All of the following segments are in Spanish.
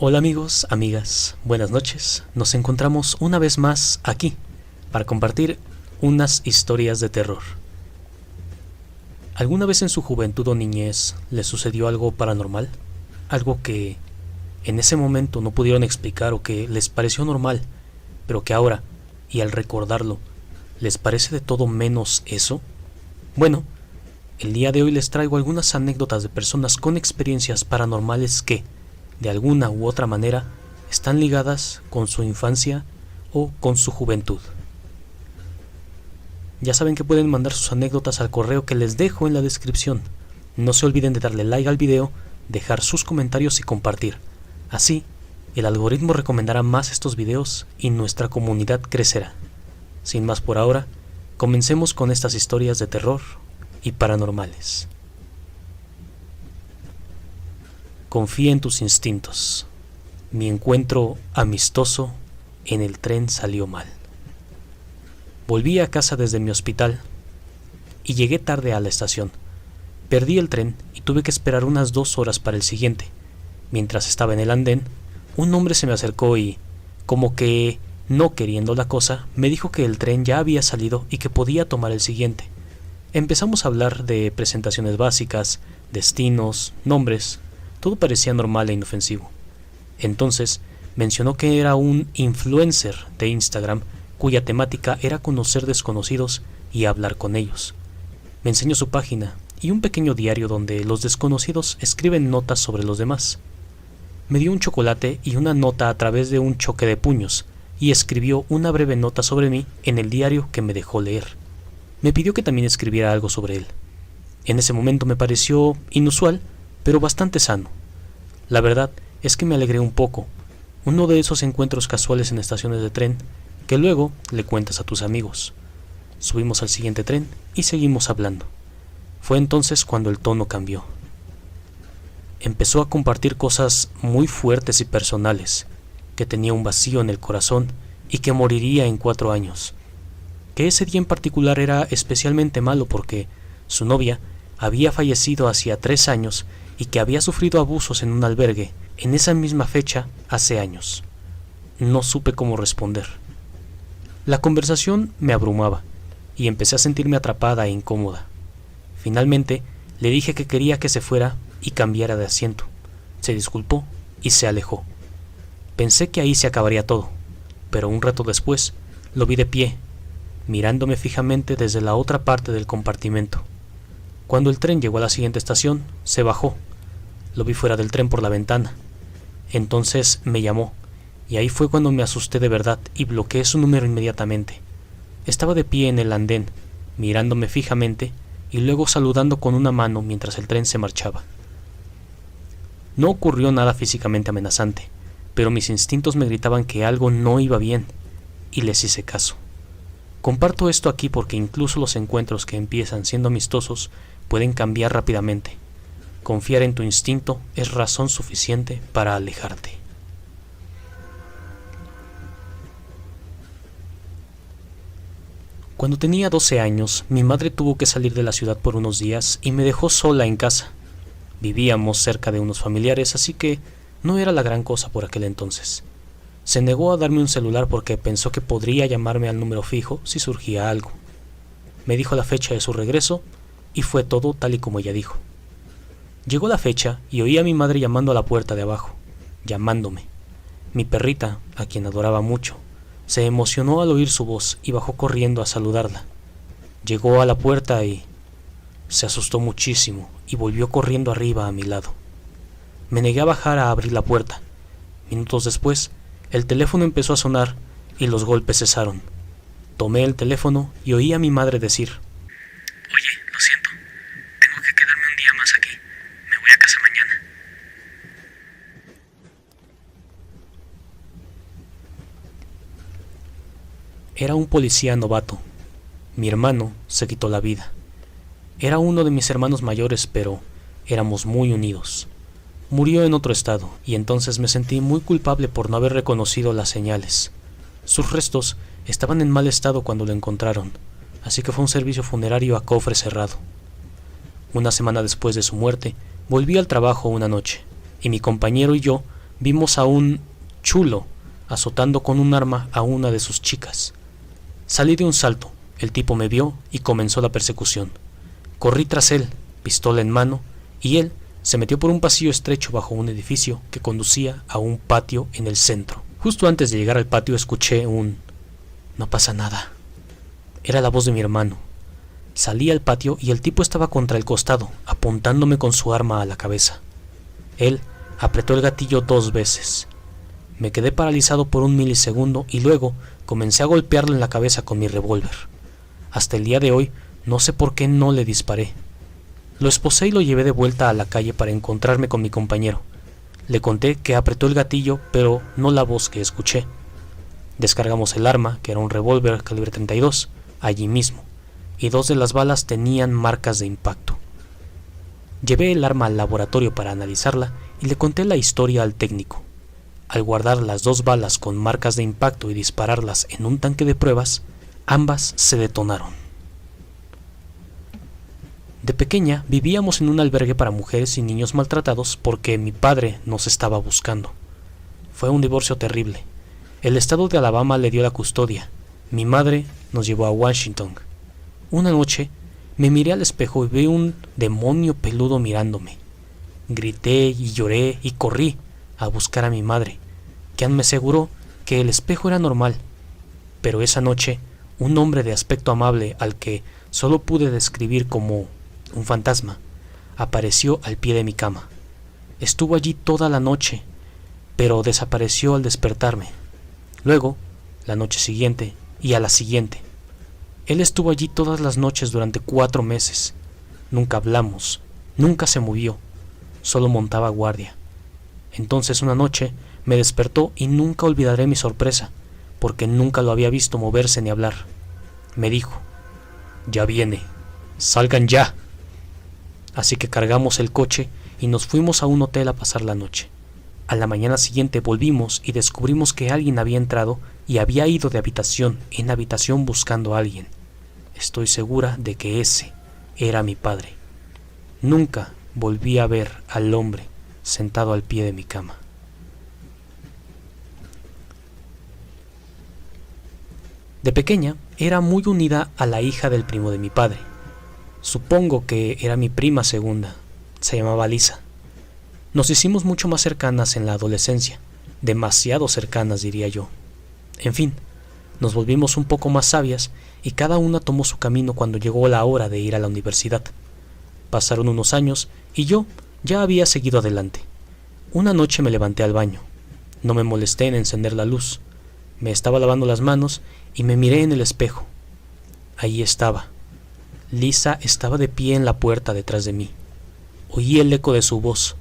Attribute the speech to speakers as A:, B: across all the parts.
A: Hola amigos, amigas, buenas noches. Nos encontramos una vez más aquí para compartir unas historias de terror. ¿Alguna vez en su juventud o niñez les sucedió algo paranormal? Algo que en ese momento no pudieron explicar o que les pareció normal, pero que ahora, y al recordarlo, les parece de todo menos eso? Bueno, el día de hoy les traigo algunas anécdotas de personas con experiencias paranormales que, de alguna u otra manera, están ligadas con su infancia o con su juventud. Ya saben que pueden mandar sus anécdotas al correo que les dejo en la descripción. No se olviden de darle like al video, dejar sus comentarios y compartir. Así, el algoritmo recomendará más estos videos y nuestra comunidad crecerá. Sin más por ahora, comencemos con estas historias de terror y paranormales. Confía en tus instintos. Mi encuentro amistoso en el tren salió mal. Volví a casa desde mi hospital y llegué tarde a la estación. Perdí el tren y tuve que esperar unas 2 horas para el siguiente. Mientras estaba en el andén, un hombre se me acercó y, como que no queriendo la cosa, me dijo que el tren ya había salido y que podía tomar el siguiente. Empezamos a hablar de presentaciones básicas, destinos, nombres. Todo parecía normal e inofensivo. Entonces, mencionó que era un influencer de Instagram cuya temática era conocer desconocidos y hablar con ellos. Me enseñó su página y un pequeño diario donde los desconocidos escriben notas sobre los demás. Me dio un chocolate y una nota a través de un choque de puños y escribió una breve nota sobre mí en el diario que me dejó leer. Me pidió que también escribiera algo sobre él. En ese momento me pareció inusual, pero bastante sano. La verdad es que me alegré un poco, uno de esos encuentros casuales en estaciones de tren que luego le cuentas a tus amigos. Subimos al siguiente tren y seguimos hablando. Fue entonces cuando el tono cambió. Empezó a compartir cosas muy fuertes y personales, que tenía un vacío en el corazón y que moriría en 4 años. Que ese día en particular era especialmente malo porque su novia había fallecido hacía 3 años y que había sufrido abusos en un albergue en esa misma fecha hace años. No supe cómo responder. La conversación me abrumaba y empecé a sentirme atrapada e incómoda. Finalmente le dije que quería que se fuera y cambiara de asiento. Se disculpó y se alejó. Pensé que ahí se acabaría todo, pero un rato después lo vi de pie, mirándome fijamente desde la otra parte del compartimento. Cuando el tren llegó a la siguiente estación, se bajó. Lo vi fuera del tren por la ventana. Entonces me llamó, y ahí fue cuando me asusté de verdad y bloqueé su número inmediatamente. Estaba de pie en el andén, mirándome fijamente y luego saludando con una mano mientras el tren se marchaba. No ocurrió nada físicamente amenazante, pero mis instintos me gritaban que algo no iba bien, y les hice caso. Comparto esto aquí porque incluso los encuentros que empiezan siendo amistosos pueden cambiar rápidamente. Confiar en tu instinto es razón suficiente para alejarte. Cuando tenía 12 años, mi madre tuvo que salir de la ciudad por unos días y me dejó sola en casa. Vivíamos cerca de unos familiares, así que no era la gran cosa por aquel entonces. Se negó a darme un celular porque pensó que podría llamarme al número fijo si surgía algo. Me dijo la fecha de su regreso y fue todo tal y como ella dijo. Llegó la fecha y oí a mi madre llamando a la puerta de abajo, llamándome. Mi perrita, a quien adoraba mucho, se emocionó al oír su voz y bajó corriendo a saludarla. Llegó a la puerta y se asustó muchísimo y volvió corriendo arriba a mi lado. Me negué a bajar a abrir la puerta. Minutos después, el teléfono empezó a sonar y los golpes cesaron. Tomé el teléfono y oí a mi madre decir: «Oye, lo siento, tengo que quedarme un día más aquí. Me voy a casa mañana». Era un policía novato. Mi hermano se quitó la vida. Era uno de mis hermanos mayores, pero éramos muy unidos. Murió en otro estado, y entonces me sentí muy culpable por no haber reconocido las señales. Sus restos estaban en mal estado cuando lo encontraron, así que fue un servicio funerario a cofre cerrado. Una semana después de su muerte, volví al trabajo una noche, y mi compañero y yo vimos a un chulo azotando con un arma a una de sus chicas. Salí de un salto, el tipo me vio y comenzó la persecución. Corrí tras él, pistola en mano, y él se metió por un pasillo estrecho bajo un edificio que conducía a un patio en el centro. Justo antes de llegar al patio escuché un «No pasa nada». Era la voz de mi hermano. Salí al patio y el tipo estaba contra el costado, apuntándome con su arma a la cabeza. Él apretó el gatillo 2 veces. Me quedé paralizado por un milisegundo y luego comencé a golpearlo en la cabeza con mi revólver. Hasta el día de hoy no sé por qué no le disparé. Lo esposé y lo llevé de vuelta a la calle para encontrarme con mi compañero. Le conté que apretó el gatillo, pero no la voz que escuché. Descargamos el arma, que era un revólver calibre 32, allí mismo, y 2 de las balas tenían marcas de impacto. Llevé el arma al laboratorio para analizarla y le conté la historia al técnico. Al guardar las 2 balas con marcas de impacto y dispararlas en un tanque de pruebas, ambas se detonaron. De pequeña vivíamos en un albergue para mujeres y niños maltratados porque mi padre nos estaba buscando. Fue un divorcio terrible. El estado de Alabama le dio la custodia. Mi madre nos llevó a Washington. Una noche me miré al espejo y vi un demonio peludo mirándome. Grité y lloré y corrí a buscar a mi madre, quien me aseguró que el espejo era normal. Pero esa noche, un hombre de aspecto amable al que solo pude describir como un fantasma, apareció al pie de mi cama. Estuvo allí toda la noche, pero desapareció al despertarme. Luego, la noche siguiente y a la siguiente. Él estuvo allí todas las noches durante 4 meses. Nunca hablamos, nunca se movió, solo montaba guardia. Entonces una noche me despertó y nunca olvidaré mi sorpresa, porque nunca lo había visto moverse ni hablar. Me dijo: «Ya viene, salgan ya». Así que cargamos el coche y nos fuimos a un hotel a pasar la noche. A la mañana siguiente volvimos y descubrimos que alguien había entrado y había ido de habitación en habitación buscando a alguien. Estoy segura de que ese era mi padre. Nunca volví a ver al hombre sentado al pie de mi cama. De pequeña era muy unida a la hija del primo de mi padre. Supongo que era mi prima segunda. Se llamaba Lisa. Nos hicimos mucho más cercanas en la adolescencia, demasiado cercanas diría yo. En fin, nos volvimos un poco más sabias y cada una tomó su camino cuando llegó la hora de ir a la universidad. Pasaron unos años y yo ya había seguido adelante. Una noche me levanté al baño. No me molesté en encender la luz. Me estaba lavando las manos y me miré en el espejo. Allí estaba. Lisa estaba de pie en la puerta detrás de mí. Oí el eco de su voz.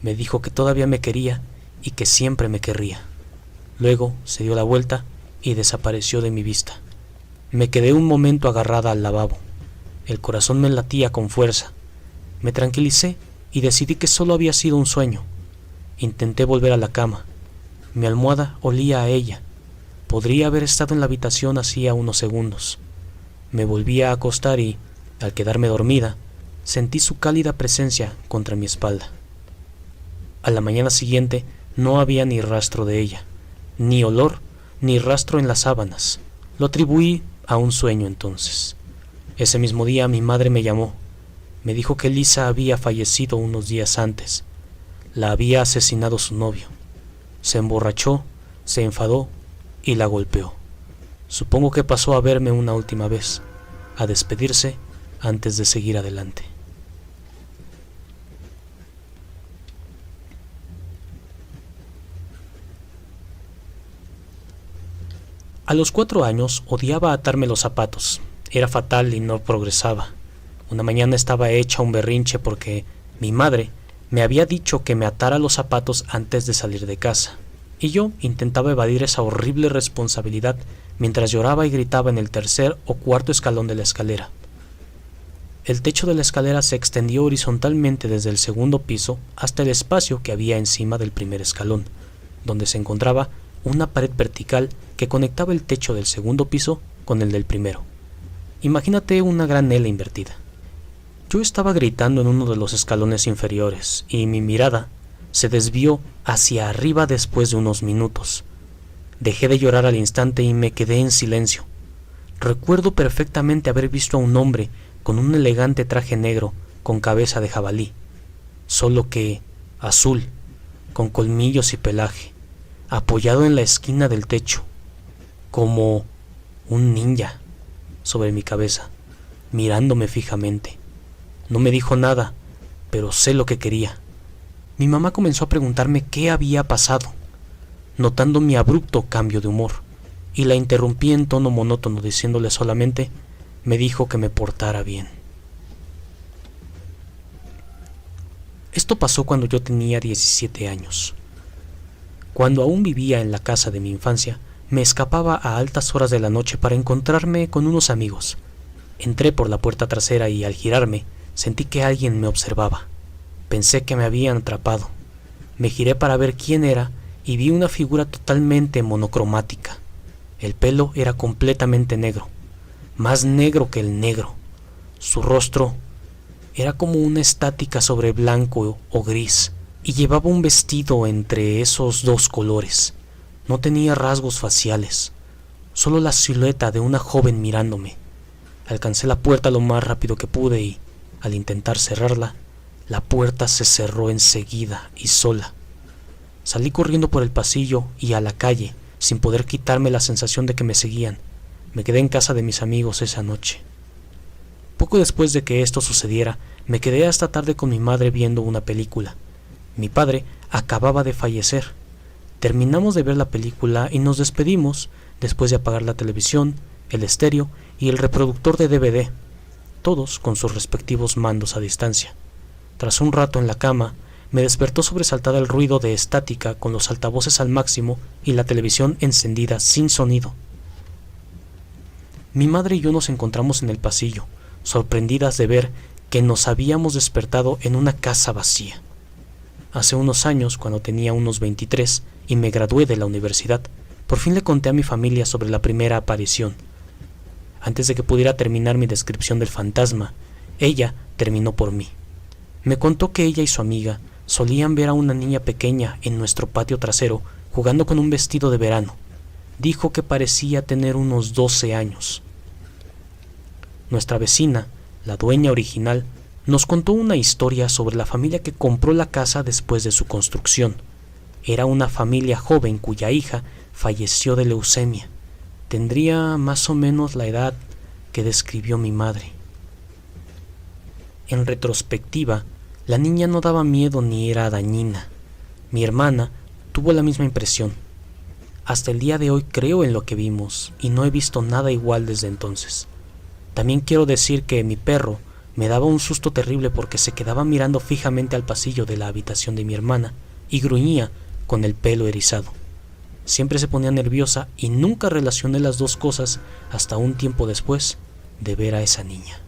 A: Me dijo que todavía me quería y que siempre me querría. Luego se dio la vuelta y desapareció de mi vista. Me quedé un momento agarrada al lavabo. El corazón me latía con fuerza. Me tranquilicé y decidí que solo había sido un sueño. Intenté volver a la cama. Mi almohada olía a ella. Podría haber estado en la habitación hacía unos segundos. Me volví a acostar y, al quedarme dormida, sentí su cálida presencia contra mi espalda. A la mañana siguiente no había ni rastro de ella, ni olor, ni rastro en las sábanas. Lo atribuí a un sueño entonces. Ese mismo día mi madre me llamó. Me dijo que Lisa había fallecido unos días antes. La había asesinado su novio. Se emborrachó, se enfadó y la golpeó. Supongo que pasó a verme una última vez, a despedirse antes de seguir adelante. A los 4 años odiaba atarme los zapatos. Era fatal y no progresaba. Una mañana estaba hecha un berrinche porque mi madre me había dicho que me atara los zapatos antes de salir de casa, y yo intentaba evadir esa horrible responsabilidad mientras lloraba y gritaba en el 3er o 4.er escalón de la escalera. El techo de la escalera se extendió horizontalmente desde el 2.º piso hasta el espacio que había encima del 1.er escalón, donde se encontraba una pared vertical que conectaba el techo del 2.º piso con el del 1.º. Imagínate una gran L invertida. Yo estaba gritando en uno de los escalones inferiores y mi mirada se desvió hacia arriba después de unos minutos. Dejé de llorar al instante y me quedé en silencio. Recuerdo perfectamente haber visto a un hombre con un elegante traje negro con cabeza de jabalí, solo que azul, con colmillos y pelaje, apoyado en la esquina del techo, como un ninja sobre mi cabeza, mirándome fijamente. No me dijo nada, pero sé lo que quería. Mi mamá comenzó a preguntarme qué había pasado, notando mi abrupto cambio de humor, y la interrumpí en tono monótono diciéndole solamente, me dijo que me portara bien. Esto pasó cuando yo tenía 17 años. Cuando aún vivía en la casa de mi infancia, me escapaba a altas horas de la noche para encontrarme con unos amigos. Entré por la puerta trasera y al girarme, sentí que alguien me observaba. Pensé que me habían atrapado. Me giré para ver quién era y vi una figura totalmente monocromática. El pelo era completamente negro, más negro que el negro. Su rostro era como una estática sobre blanco o gris, y llevaba un vestido entre esos dos colores. No tenía rasgos faciales, solo la silueta de una joven mirándome. Alcancé la puerta lo más rápido que pude y, al intentar cerrarla, la puerta se cerró enseguida y sola. Salí corriendo por el pasillo y a la calle, sin poder quitarme la sensación de que me seguían. Me quedé en casa de mis amigos esa noche. Poco después de que esto sucediera, me quedé hasta tarde con mi madre viendo una película. Mi padre acababa de fallecer. Terminamos de ver la película y nos despedimos después de apagar la televisión, el estéreo y el reproductor de DVD, todos con sus respectivos mandos a distancia. Tras un rato en la cama, me despertó sobresaltada el ruido de estática con los altavoces al máximo y la televisión encendida sin sonido. Mi madre y yo nos encontramos en el pasillo, sorprendidas de ver que nos habíamos despertado en una casa vacía. Hace unos años, cuando tenía unos 23 y me gradué de la universidad, por fin le conté a mi familia sobre la primera aparición. Antes de que pudiera terminar mi descripción del fantasma, ella terminó por mí. Me contó que ella y su amiga solían ver a una niña pequeña en nuestro patio trasero jugando con un vestido de verano. Dijo que parecía tener unos 12 años. Nuestra vecina, la dueña original, nos contó una historia sobre la familia que compró la casa después de su construcción. Era una familia joven cuya hija falleció de leucemia. Tendría más o menos la edad que describió mi madre. En retrospectiva, la niña no daba miedo ni era dañina. Mi hermana tuvo la misma impresión. Hasta el día de hoy creo en lo que vimos y no he visto nada igual desde entonces. También quiero decir que mi perro me daba un susto terrible porque se quedaba mirando fijamente al pasillo de la habitación de mi hermana y gruñía con el pelo erizado. Siempre se ponía nerviosa y nunca relacioné las dos cosas hasta un tiempo después de ver a esa niña.